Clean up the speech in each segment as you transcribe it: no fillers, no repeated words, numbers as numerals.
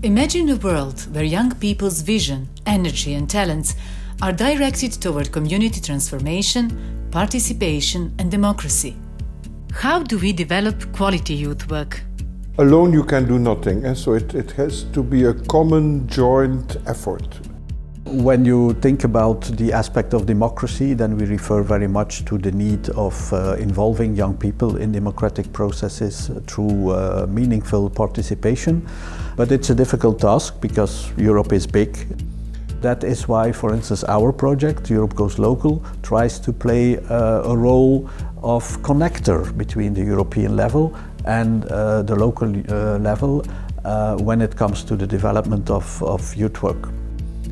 Imagine a world where young people's vision, energy and talents are directed toward community transformation, participation and democracy. How do we develop quality youth work? Alone you can do nothing, and so it has to be a common, joint effort. When you think about the aspect of democracy, then we refer very much to the need of involving young people in democratic processes through meaningful participation. But it's a difficult task because Europe is big. That is why, for instance, our project, Europe Goes Local, tries to play a role of connector between the European level and the local level when it comes to the development of youth work.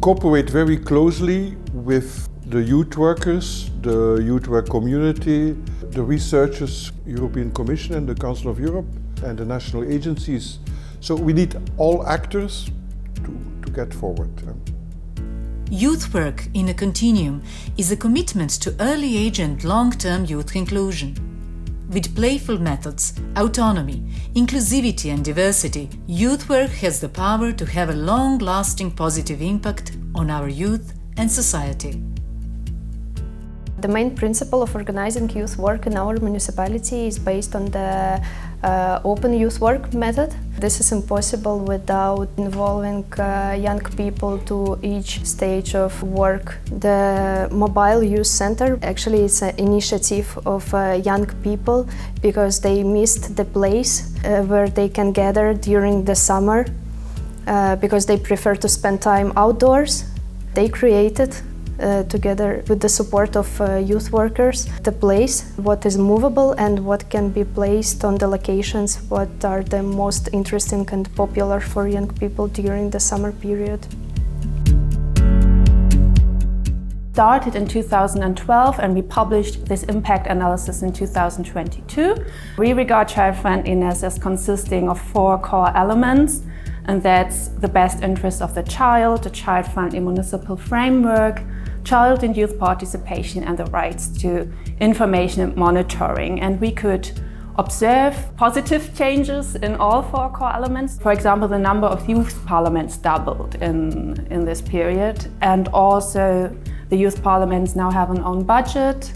Cooperate very closely with the youth workers, the youth work community, the researchers, European Commission and the Council of Europe and the national agencies. So we need all actors to get forward. Youth work in a continuum is a commitment to early age and long-term youth inclusion. With playful methods, autonomy, inclusivity and diversity, youth work has the power to have a long-lasting positive impact on our youth and society. The main principle of organizing youth work in our municipality is based on the open youth work method. This is impossible without involving young people to each stage of work. The Mobile Youth Center actually is an initiative of young people because they missed the place where they can gather during the summer because they prefer to spend time outdoors. They created together with the support of youth workers, the place, what is movable and what can be placed on the locations, what are the most interesting and popular for young people during the summer period. Started in 2012 and we published this impact analysis in 2022. We regard child-friendliness as consisting of 4 core elements, and that's the best interest of the child-friendly municipal framework, child and youth participation and the rights to information and monitoring. And we could observe positive changes in all 4 core elements. For example, the number of youth parliaments doubled in this period, and also the youth parliaments now have an own budget.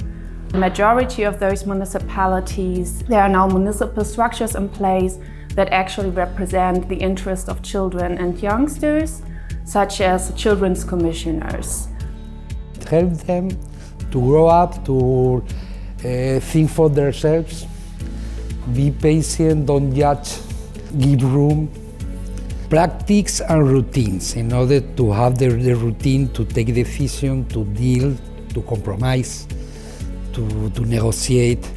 The majority of those municipalities, there are now municipal structures in place that actually represent the interest of children and youngsters, such as children's commissioners. Help them to grow up, to think for themselves, be patient, don't judge, give room. Practice and routines in order to have the routine to take decisions, to deal, to compromise, to negotiate,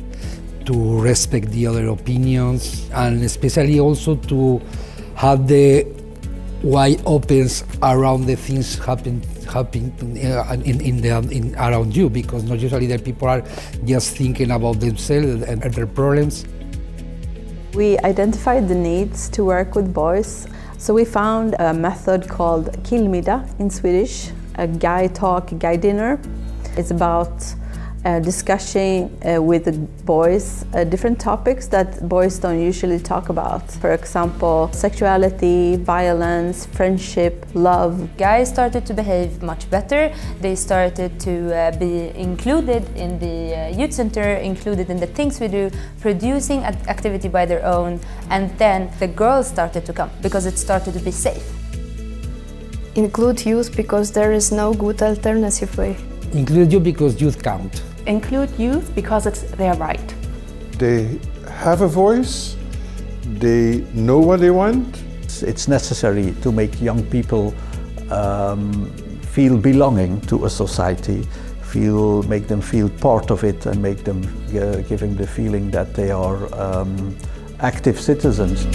to respect the other opinions, and especially also to have the wide opens around the things happen around you, because not usually the people are just thinking about themselves and their problems. We identified the needs to work with boys, so we found a method called killmiddag in Swedish, a guy talk, guy dinner. It's about discussing with the boys different topics that boys don't usually talk about. For example, sexuality, violence, friendship, love. Guys started to behave much better. They started to be included in the youth center, included in the things we do, producing activity by their own. And then the girls started to come because it started to be safe. Include youth because there is no good alternative way. Include youth because youth count. Include youth because it's their right. They have a voice, they know what they want. It's necessary to make young people feel belonging to a society, make them feel part of it, and make them giving the feeling that they are active citizens.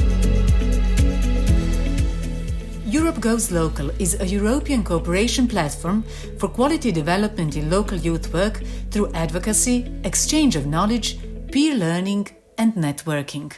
Europe Goes Local is a European cooperation platform for quality development in local youth work through advocacy, exchange of knowledge, peer learning and networking.